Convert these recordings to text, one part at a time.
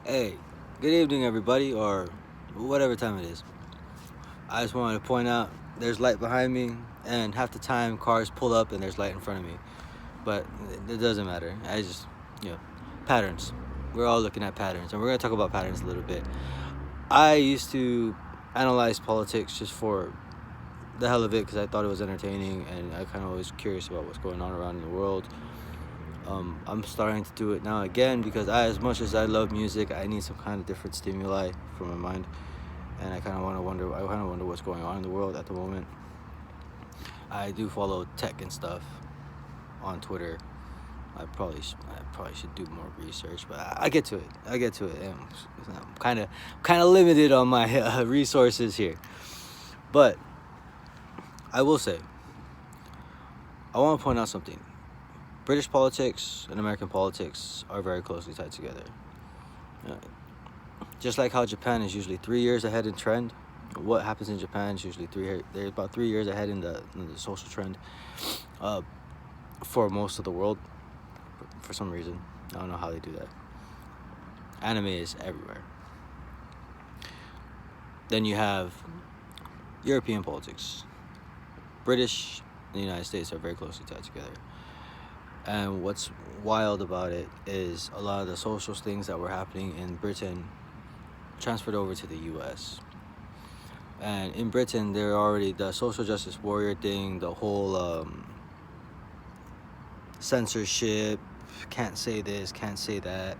Hey, good evening, everybody, or whatever time it is. I just wanted to point out there's light behind me, and half the time cars pull up and there's light in front of me. But it doesn't matter. You know, patterns. We're all looking at patterns, and we're going to talk about patterns a little bit. I used to analyze politics just for the hell of it because I thought it was entertaining, and I kind of was curious about what's going on around in the world. I'm starting to do it now again because as much as I love music, I need some kind of different stimuli for my mind, and I kind of wonder what's going on in the world at the moment. I do follow tech and stuff on Twitter. I probably should do more research, but I get to it. And I'm kind of limited on my resources here, but I will say I want to point out something. British politics and American politics are very closely tied together. Just like how Japan is usually 3 years ahead in trend, what happens in Japan is usually they're about 3 years ahead in the social trend for most of the world. For some reason, I don't know how they do that. Anime is everywhere. Then you have European politics. British and the United States are very closely tied together. And what's wild about it is a lot of the social things that were happening in Britain transferred over to the U.S. And in Britain, they're already the social justice warrior thing, the whole censorship, can't say this, can't say that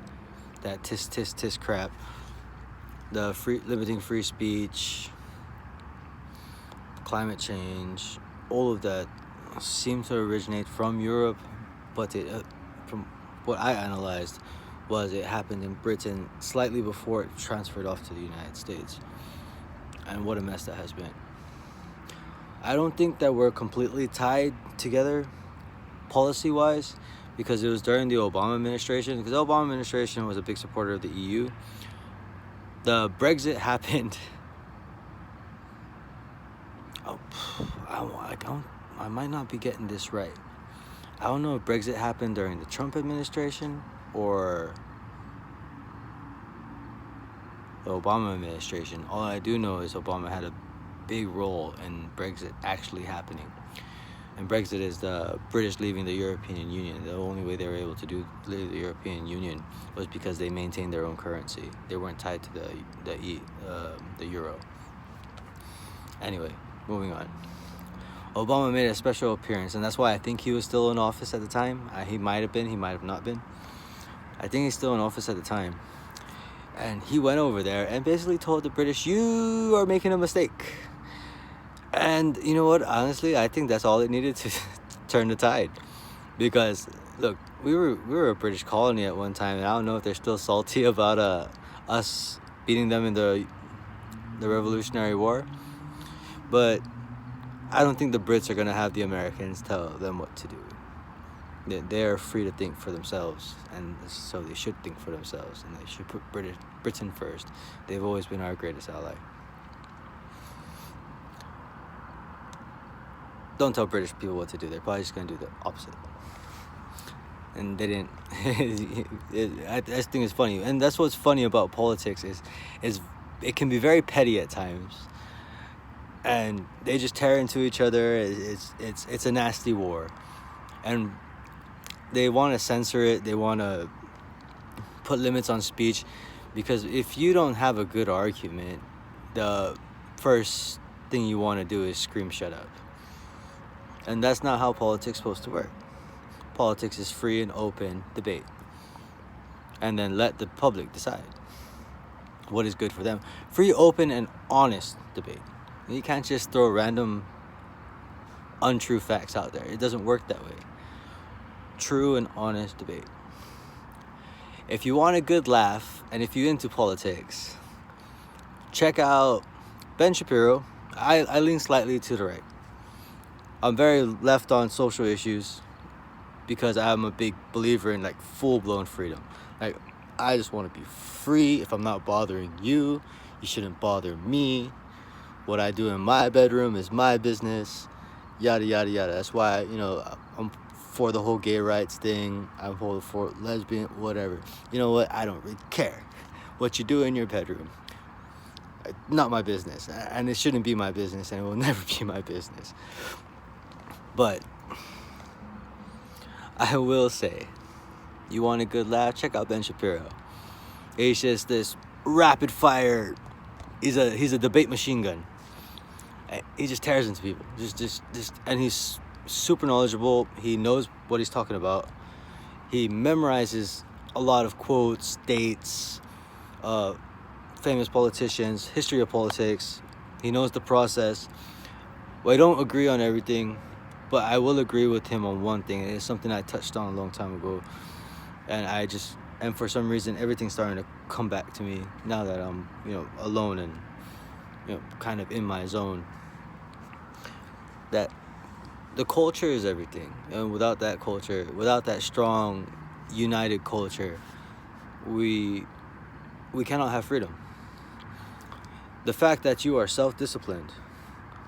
tisk crap, the limiting free speech, climate change, all of that seemed to originate from Europe. But from what I analyzed, was it happened in Britain slightly before it transferred off to the United States. And what a mess that has been. I don't think that we're completely tied together policy-wise because it was during the Obama administration. Because the Obama administration was a big supporter of the EU. The Brexit happened. I might not be getting this right. I don't know if Brexit happened during the Trump administration or the Obama administration. All I do know is Obama had a big role in Brexit actually happening. And Brexit is the British leaving the European Union. The only way they were able to leave the European Union was because they maintained their own currency. They weren't tied to the euro. Anyway, moving on. Obama made a special appearance, and that's why I think he was still in office at the time. He might have been, he might have not been. I think he's still in office at the time. And he went over there and basically told the British, you are making a mistake. And you know what? Honestly, I think that's all it needed to turn the tide. Because, look, we were a British colony at one time, and I don't know if they're still salty about us beating them in the Revolutionary War. But I don't think the Brits are going to have the Americans tell them what to do. They're free to think for themselves, and so they should think for themselves, and they should put Britain first. They've always been our greatest ally. Don't tell British people what to do. They're probably just going to do the opposite. And they didn't. I just think it's funny. And that's what's funny about politics is it can be very petty at times. And they just tear into each other. It's a nasty war. And they want to censor it. They want to put limits on speech. Because if you don't have a good argument, the first thing you want to do is scream, shut up. And that's not how politics is supposed to work. Politics is free and open debate. And then let the public decide what is good for them. Free, open, and honest debate. You can't just throw random untrue facts out there. It doesn't work that way. True and honest debate. If you want a good laugh, and if you're into politics, check out Ben Shapiro. I lean slightly to the right. I'm very left on social issues because I'm a big believer in like full-blown freedom. Like, I just want to be free. If I'm not bothering you, you shouldn't bother me. What I do in my bedroom is my business. Yada, yada, yada. That's why, I'm for the whole gay rights thing. I'm for lesbian, whatever. You know what? I don't really care. What you do in your bedroom, not my business, and it shouldn't be my business, and it will never be my business. But I will say, you want a good laugh? Check out Ben Shapiro. He's just this rapid fire. He's a debate machine gun. He just tears into people. Just, and he's super knowledgeable. He knows what he's talking about. He memorizes a lot of quotes, dates, famous politicians, history of politics. He knows the process. Well, I don't agree on everything, but I will agree with him on one thing. It's something I touched on a long time ago, and for some reason everything's starting to come back to me now that I'm alone and kind of in my zone. That the culture is everything, and without that culture, without that strong, united culture, we cannot have freedom. The fact that you are self-disciplined,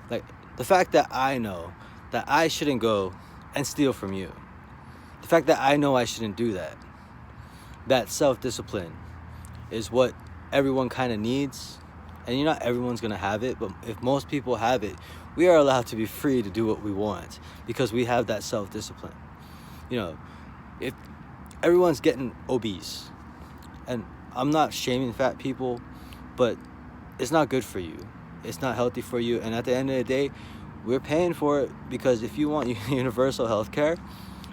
like the fact that I know that I shouldn't go and steal from you, the fact that I know I shouldn't do that, that self-discipline is what everyone kind of needs. And not everyone's going to have it, but if most people have it, we are allowed to be free to do what we want because we have that self-discipline. If everyone's getting obese, and I'm not shaming fat people, but it's not good for you. It's not healthy for you. And at the end of the day, we're paying for it because if you want universal health care,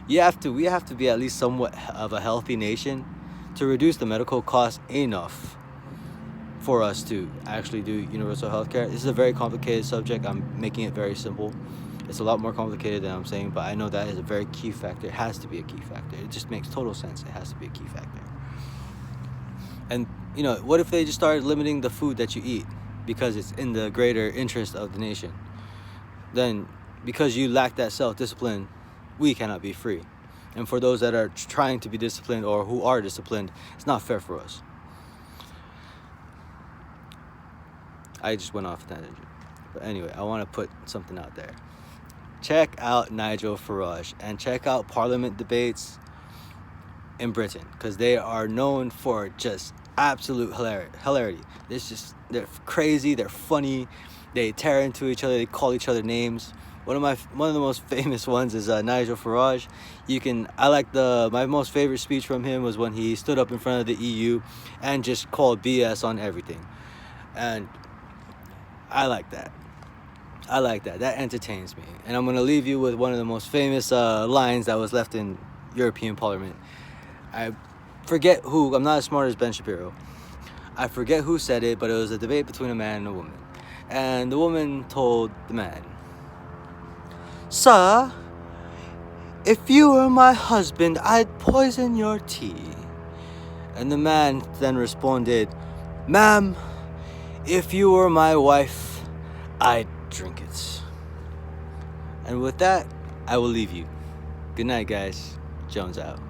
we have to be at least somewhat of a healthy nation to reduce the medical costs enough for us to actually do universal health care. This is a very complicated subject. I'm making it very simple. It's a lot more complicated than I'm saying, but I know that is a very key factor. It has to be a key factor. It just makes total sense. It has to be a key factor. And, what if they just started limiting the food that you eat because it's in the greater interest of the nation? Then, because you lack that self-discipline, we cannot be free. And for those that are trying to be disciplined or who are disciplined, it's not fair for us. I just went off tangent. But anyway, I want to put something out there. Check out Nigel Farage and check out Parliament debates in Britain, because they are known for just absolute hilarity. They're crazy, they're funny, they tear into each other, they call each other names. One of the most famous ones is Nigel Farage. My most favorite speech from him was when he stood up in front of the EU and just called BS on everything. And I like that. That entertains me. And I'm going to leave you with one of the most famous lines that was left in European Parliament. I forget who. I'm not as smart as Ben Shapiro. I forget who said it, but it was a debate between a man and a woman. And the woman told the man, "Sir, if you were my husband, I'd poison your tea." And the man then responded, "Ma'am, if you were my wife, I'd drink it." And with that, I will leave you. Good night, guys. Jones out.